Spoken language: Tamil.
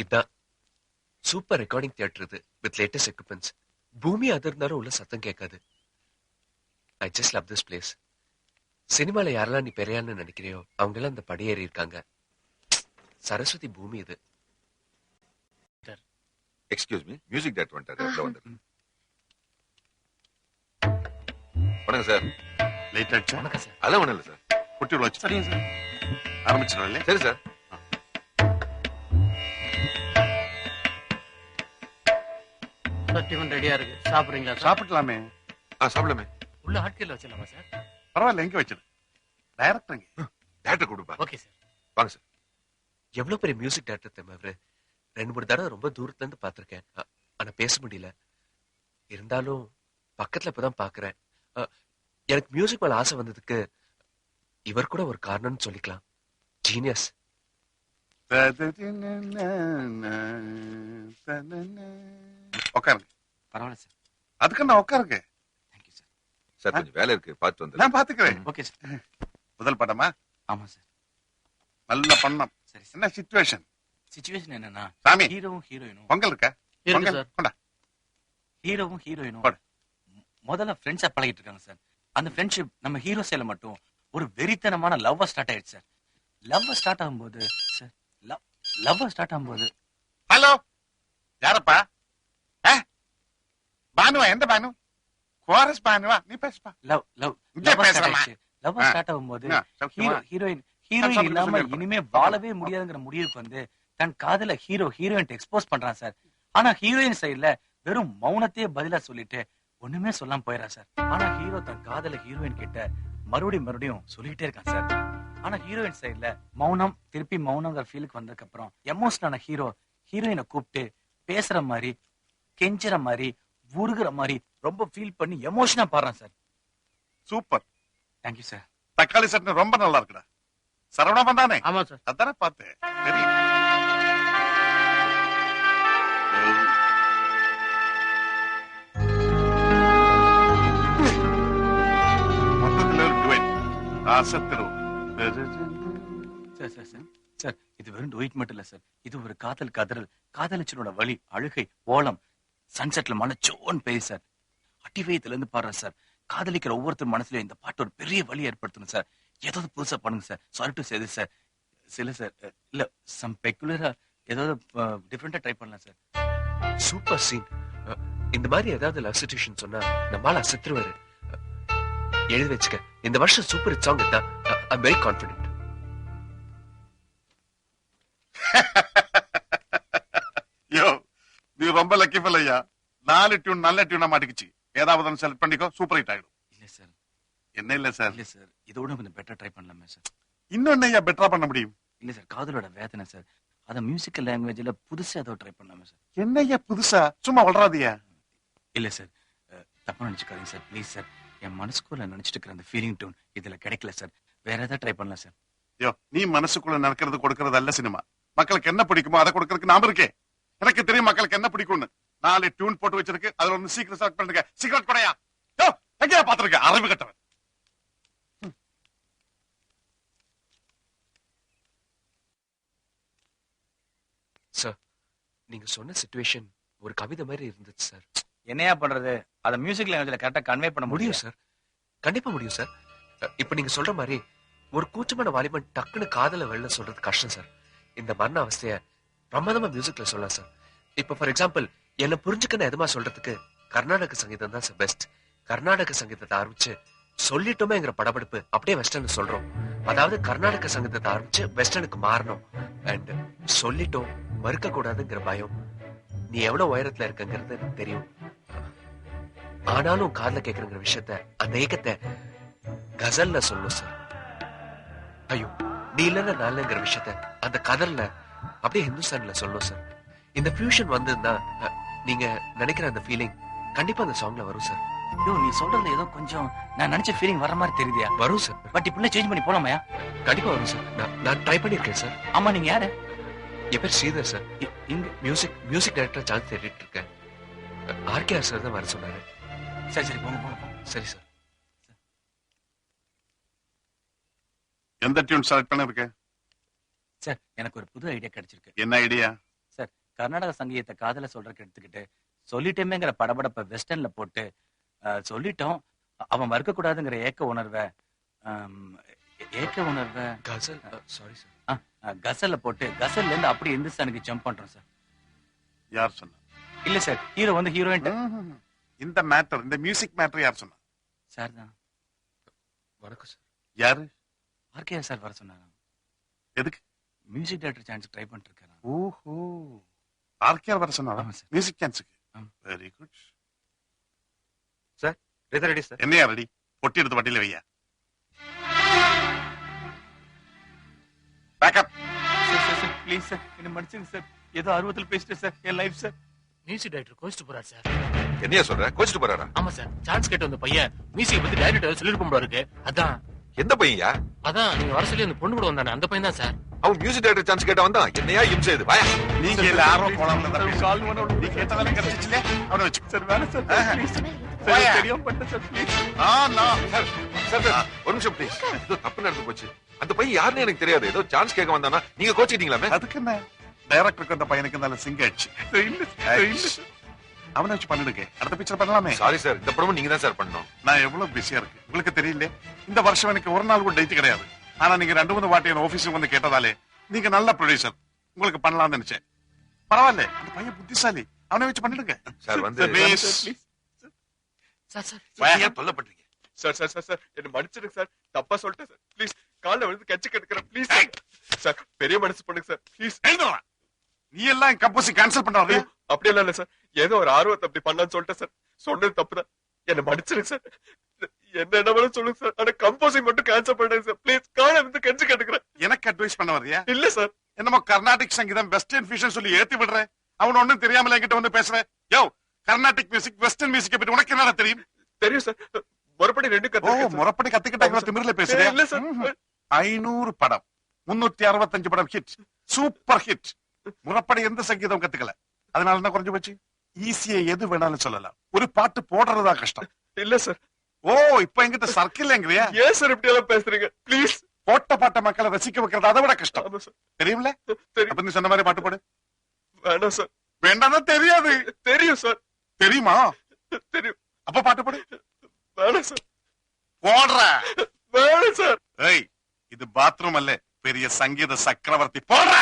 இதான் சூப்பர் ரெக்கார்டிங் தியேட்டர் இது வித் லேட்டஸ்ட் எக்யூப்மெண்ட்ஸ். பூமி அதிர்ந்தாலும் உள்ள சத்தம் கேட்காது. I just love this place. சினிமால யாரெல்லாம் நீ பெரியான்னு நினைக்கிறியோ அவங்க எல்லாம் இந்த படியேறி இருக்காங்க. சரஸ்வதி பூமி இது. எக்ஸ்கியூஸ் மீ, மியூசிக் டைரக்டர் வந்துட்டாரு. வந்துரு. வணக்கம் சார். லேட் ஆயிடுச்சு. வணக்கம் சார். அதெல்லாம் ஒண்ணும் இல்லை சார். குட்டி வச்சு சரிங்க சார். ஆரம்பிச்சிடும் இல்லையா? சரி சார். டிஃபன் ரெடியா இருக்கு, சாப்பிடுறீங்களா? சாப்பிடலாமே. சாப்பிடலாமே. உள்ள ஆட்கள் வச்சிடலாமா சார்? பரவாயில்ல, எங்க வச்சிடு. டைரக்டருங்க. டைரக்டர் கொடுப்பா. Okay sir. வாங்க சார். எவ்வளவு பெரிய மியூசிக் டைரக்டர் தெரியுமா அவரு? 2-3 தடவை ரொம்ப தூரத்துல இருந்து பாத்திருக்கேன். ஆனா பேச முடியல. இருந்தாலும் பக்கத்துல இப்பதான் பாக்குறேன். எனக்கு மியூசிக் மேல ஆசை வந்ததுக்கு இவர் கூட ஒரு காரணம்னு சொல்லிக்கலாம். ஜீனியஸ். உட்காருங்க. பரவாயில்ல சார். அதுக்கு நான் உட்காருங்க. Thank you sir. சார் கொஞ்சம் வேலை இருக்கு, பார்த்து வந்து. நான் பாத்துக்கிறேன். Okay sir. முதல் படமா? ஆமா சார். நல்ல பண்ணம். சரி சார். என்ன சிச்சுவேஷன்? சிச்சுவேஷன் என்னன்னா, சாமி ஹீரோவும் ஹீரோயினும் பொங்கல் இருக்கா? இருக்கு பொங்கல் சார். கொண்டா. ஹீரோவும் ஹீரோயினும் போடு. முதல்ல ஃப்ரெண்ட்ஸா பழகிட்டு இருக்காங்க சார். அந்த ஃப்ரெண்ட்ஷிப் நம்ம ஹீரோ சைடுல மட்டும் ஒரு வெறித்தனமான லவ்வா ஸ்டார்ட் ஆயிடுச்சு சார். லவ் ஸ்டார்ட் ஆகும்போது சார், லவ் ஸ்டார்ட் ஆகும்போது. ஹலோ, யாரப்பா? பானுவா? எந்த பானு? கோரஸ் பானுவா? நீ பேசுப்பா. லவ் லவ் இங்கே லவ் ஸ்டார்ட் பேசுறேம்மா. ஆயிடுச்சு. லவ் ஸ்டார்ட் ஆகும்போது என்ன, சௌக்கியமா? ஹீரோ ஹீரோயின் ஹீரோயின் சொல்லுங்க, இல்லாம சொல்லுங்க. இனிமே வாழவே முடியாதுங்கிற முடிவுக்கு வந்து தன் காதல ஹீரோயின் எக்ஸ்போஸ் பண்றான் சார். ஆனா ஹீரோயின் சைடுல வெறும் மௌனத்தையே பதிலா சொல்லிட்டு ஒண்ணுமே சொல்லாம போயிடறான் சார். ஆனா ஹீரோ தன் காதல ஹீரோயின் கிட்ட மறுபடியும் சொல்லிட்டே இருக்கான் சார். ஆனா ஹீரோயின் சைடுல மௌனம், திருப்பி மௌனங்கிற ஃபீலுக்கு வந்ததுக்கு அப்புறம் எமோஷனான ஹீரோயினை கூப்பிட்டு பேசுற மாதிரி, கெஞ்சுற மாதிரி, உருகுற மாதிரி ரொம்ப ஃபீல் பண்ணி எமோஷனா பாடுறான் சார். சூப்பர். Thank you sir. தக்காளி சட்னி ரொம்ப நல்லா இருக்குடா. சரவணா பண்ணானே? ஆமா சார். அதானே பார்த்தேன். சரி. மொத்தத்துல ஒரு duet. ஆசத்திரும். சார் சார் சார் சார், இது வெறும் டொயிட் மட்டும் இல்ல சார். இது ஒரு காதல் கதறல், காதலிச்சனோட வலி, அழுகை, ஓலம். சன்செட்ல மழை சோன்னு பெய்யுது சார். அடிவயத்துல இருந்து பாடுறேன் சார். காதலிக்கிற ஒவ்வொருத்தர் மனசுலயும் இந்த பாட்டு ஒரு பெரிய வலி ஏற்படுத்தணும் சார். ஏதாவது புதுசா பண்ணுங்க sir. Sorry to say this sir. சில சார் இல்ல சம் பெக்குலரா ஏதாவது டிஃபரெண்டா ட்ரை பண்ணலாம் சார். Super scene. இந்த மாதிரி ஏதாவது லவ் சிச்சுவேஷன் சொன்னா நம்மால அசத்துருவாரு. எழுதி வச்சுக்க, இந்த வருஷம் சூப்பர் ஹிட் சாங் தான். ஐ அம் வெரி கான்ஃபிடென்ட். யோ, நீ ரொம்ப லக்கி ஃபெல்லையா. 4 டியூன் நல்ல டியூனா மாட்டிக்கிச்சு. ஏதாவது செலக்ட் பண்ணிக்கோ, சூப்பர் ஹிட் ஆயிடும். இல்ல சார். என்ன இல்ல சார்? இல்ல சார், இதோட கொஞ்சம் பெட்டரா ட்ரை பண்ணலாமே சார். இன்னொன்னு ஐயா பெட்டரா பண்ண முடியும். இல்ல சார், காதலோட வேதனை சார். அத மியூசிக்கல் லாங்குவேஜ்ல புதுசா ஏதோ ட்ரை பண்ணலாமே சார். என்னய்யா புதுசா? சும்மா வளராதியா. இல்ல சார், தப்பா நினைச்சுக்காதீங்க சார். ப்ளீஸ் சார், என் மனசுக்குள்ள நினைச்சிட்டு இருக்கிற அந்த ஃபீலிங் டோன் இதுல கிடைக்கல சார். வேற ஏதாவது ட்ரை பண்ணலாம் சார். யோ, நீ மனசுக்குள்ள நடக்கிறது கொடுக்கறது அல்ல சினிமா. மக்களுக்கு என்ன பிடிக்குமோ அதை கொடுக்கறதுக்கு நாம இருக்கேன். எனக்கு தெரியும் மக்களுக்கு என்ன பிடிக்கும்னு. 4 டியூன் போட்டு வச்சிருக்கு. அதுல ஒன்னு சீக்கிரம் செலக்ட் பண்ணுங்க. சீக்கிரம் கொடையா. யோ, எங்கயா பாத்துருக்க அறிவு கட்டவன். சார், நீங்க சொன்ன சிச்சுவேஷன் ஒரு கவிதை மாதிரி இருந்துச்சு சார். என்னையா பண்றது? அத மியூசிக் லாங்குவேஜ்ல கரெக்டா கன்வே பண்ண முடியும் சார், கண்டிப்பா முடியும் சார். இப்ப நீங்க சொல்ற மாதிரி ஒரு கூச்சமான வாலிபன் டக்குன்னு காதல வெளில சொல்றது கஷ்டம் சார். இந்த மரண அவஸ்தைய பிரமாதமா மியூசிக்ல சொல்லலாம் சார். இப்ப ஃபார் எக்ஸாம்பிள், என்ன புரிஞ்சுக்கன்னு எதுமா சொல்றதுக்கு கர்நாடக சங்கீதம் தான் சார் பெஸ்ட். கர்நாடக சங்கீதத்தை ஆரம்பிச்சு சொல்லிட்டோமேங்கிற படபடுப்பு அப்படியே வெஸ்டர்ன் சொல்றோம். அதாவது கர்நாடக சங்கீதத்தை ஆரம்பிச்சு வெஸ்டர்னுக்கு மாறணும். அண்ட் சொல்லிட்டோம் மறுக்க கூடாதுங்கிற பயம். நீ எவ்வளவு உயரத்துல இருக்கங்கிறது எனக்கு தெரியும். ஆனாலும் காதல கேட்கறங்கிற விஷயத்த, அந்த ஏக்கத்தை கசல்ல சொல்லணும் சார். ஐயோ, நீ இல்லைன்னா நான்ங்கிற விஷயத்த அந்த கதல்ல அப்படியே ஹிந்துஸ்தான்ல சொல்லணும் சார். இந்த ஃபியூஷன் வந்திருந்தா நீங்க நினைக்கிற அந்த ஃபீலிங் கண்டிப்பா அந்த சாங்ல வரும் சார். ஐயோ, நீ சொல்றதுல ஏதோ கொஞ்சம் நான் நினைச்ச ஃபீலிங் வர மாதிரி தெரியுதியா? வரும் சார். பட் இப்ப சேஞ்ச் பண்ணி போலாமையா? கண்டிப்பா வரும் சார். நான் ட்ரை பண்ணிருக்கேன் சார். ஆமா, நீங்க யாரு? என் பேர் ஸ்ரீதர் சார். இங்க மியூசிக் டைரக்டர் சான்ஸ் தேடிட்டு இருக்கேன். ஆர்கேஆர் சார் தான் வர சொன்னாரு. சரி சரி, போங்க போங்க போங்க. சரி சார். எந்த டியூன் செலக்ட் பண்ணிருக்க? சார், எனக்கு ஒரு புது ஐடியா கிடைச்சிருக்கு. என்ன ஐடியா? சார், கர்நாடக சங்கீதத்தை காதல சொல்றதுக்கு எடுத்துக்கிட்டு சொல்லிட்டேமேங்கிற படபடப்ப வெஸ்டர்ன்ல போட்டு சொல்லிட்டோம் அவன் மறுக்க கூடாதுங்கிற ஏக்க உணர்வை கசல் சாரி சார் கசல்ல போட்டு கசல்ல இருந்து அப்படி இந்துஸ்தானுக்கு ஜம்ப் பண்றோம் சார். யார் சொன்னா? இல்ல சார், ஹீரோ வந்து ஹீரோயின் இந்த மேட்டர், இந்த மியூசிக் மேட்டர் யார் சொன்னா? சார் தான். வணக்கம் சார். யாரு? ஆர்கே சார் வர சொன்னாங்க. எதுக்கு? மியூசிக் டைரக்டர் சான்ஸ் ட்ரை பண்ணிட்டு இருக்காரு. ஓஹோ, ஆர்கே வர சொன்னாரா? ஆமா சார். மியூசிக் சான்ஸ்க்கு. ஆமா. Very good. Ready sir. என்னையா ரெடி? பொட்டி எடுத்து வட்டியில வையா. பேக்கப். சார் ப்ளீஸ் சார் என்ன மன்னிச்சுங்க சார். ஏதோ ஆர்வத்தில் பேசிட்டேன் சார். என் லைஃப் சார். மியூசிக் டைரக்டர் கோச்சிட்டு போறாரு சார். என்னையா சொல்ற? கோச்சிட்டு போறாரா? ஆமா சார், சான்ஸ் கேட்ட அந்த பையன் மியூசிக் பத்தி டைரக்டர் சொல்லிருக்கும் போல இருக்கு. எந்த பையன்யா? அதான் நீங்க வர சொல்லி அந்த பொண்ணு கூட வந்தானே அந்த பையன் தான் சார். அவன் மியூசிக் டைரக்டர் சான்ஸ் கேட்ட வந்தான். என்னையா இம்சை இது? வாயா. நீங்க எல்லாரும் போலாம்ல தான் பேசுறீங்க. நீ கேட்டதால கிடைச்சிச்சுல, அவனை வச்சு. சார் வேணாம் சார் ப்ளீஸ். வாயா. தெரியாம பண்ணிட்டேன் சார் ப்ளீஸ். சார் ஒரு நிமிஷம் ப்ளீஸ். ஏதோ தப்பு நடந்து போச்சு. அந்த பையன் யாருன்னு எனக்கு தெரியாது. ஏதோ சான்ஸ் கேட்க வந்தானா நீங்க கோச்சிட்டீங்களாமே? அதுக்கு என்ன, டைரக்டருக்கு அந்த பையனுக்கு நல்ல சிங்க ஆச்சு. அவனை வச்சு பண்ணிடுங்க. அடுத்த பிக்சர் பண்ணலாமே. சாரி சார், இந்த படமும் நீங்க தான் சார் பண்ணணும். நான் எவ்வளவு பிஸியா இருக்கு உங்களுக்கு தெரியல. இந்த வருஷம் எனக்கு ஒரு நாள் கூட டேட் கிடையாது. ஆனா நீங்க 2-3 வாட்டி என் ஆபீஸுக்கு வந்து கேட்டதாலே நீங்க நல்ல ப்ரொடியூசர், உங்களுக்கு பண்ணலாம்னு நினைச்சேன். பரவாயில்ல, அந்த பையன் புத்திசாலி, அவனை வச்சு பண்ணிடுங்க. சார் வந்து சார் சார் ஏன் தொல்லப்பட்டீங்க? சார் சார் சார் சார் என்ன மன்னிச்சிடுங்க சார். தப்பா சொல்லிட்டேன் சார். ப்ளீஸ் கால்ல விழுந்து கெச்சு கெடுக்கிறேன் ப்ளீஸ் சார். பெரிய மனசு பண்ணுங்க சார் ப்ளீஸ். நீ எல்லாம் கம்போசிங் கேன்சல் பண்ண வரையா? அப்படியெல்லாம் இல்ல சார். ஏதோ ஒரு ஆர்வத்தை அப்படி பண்ணலாம்னு சொல்லிட்டேன் சார். சொன்னது தப்புதான். என்ன மன்னிச்சிடுங்க சார். என்ன வேணும் சொல்லுங்க சார். ஆனா கம்போசிங் மட்டும் கேன்சல் பண்ணுங்க சார் ப்ளீஸ். காலை வந்து கெஞ்சு கேட்டுக்கிறேன். எனக்கு அட்வைஸ் பண்ண வரியா? இல்ல சார். என்னமோ கர்நாடிக் சங்கீதம் வெஸ்டர்ன் ஃபியூஷன் சொல்லி ஏத்தி விடுறேன். அவன் ஒண்ணும் தெரியாமல என்கிட்ட வந்து பேசுறேன். யோ, கர்நாடிக் மியூசிக் வெஸ்டர்ன் மியூசிக் பத்தி உனக்கு என்ன தெரியும்? தெரியும் சார். முறைப்படி 2 ஓ, கத்துக்கிட்டேன். முறைப்படி கத்துக்கிட்டாங்க. திமிர்ல பேசுறேன். இல்ல சார். 500 படம், 365 படம் ஹிட், சூப்பர் ஹிட். முறைப்படி எந்த சங்கீதம் கத்துக்கல. அதனால என்ன குறைஞ்சு போச்சு? ஈஸியா எது வேணாலும் சொல்லலாம். ஒரு பாட்டு போடுறதா கஷ்டம். இல்ல சார். ஓ, இப்ப எங்கிட்ட சர்க்கிள் எங்கறியா? ஏன் சார் இப்படி எல்லாம் பேசுறீங்க ப்ளீஸ்? போட்ட பாட்ட மக்களை ரசிக்க வைக்கிறது அதை விட கஷ்டம். ஆமா சார். தெரியும்ல? தெரியும். அப்ப நீ சொன்ன மாதிரி பாட்டு போடு. வேணாம் சார். வேண்டாம் தெரியாது. தெரியும் சார். தெரியுமா? தெரியும். அப்ப பாட்டு போடு. வேணாம் சார். போடுற. வேணாம் சார். ஏய், இது பாத்ரூம் அல்ல, பெரிய சங்கீத சக்கரவர்த்தி. போடுற.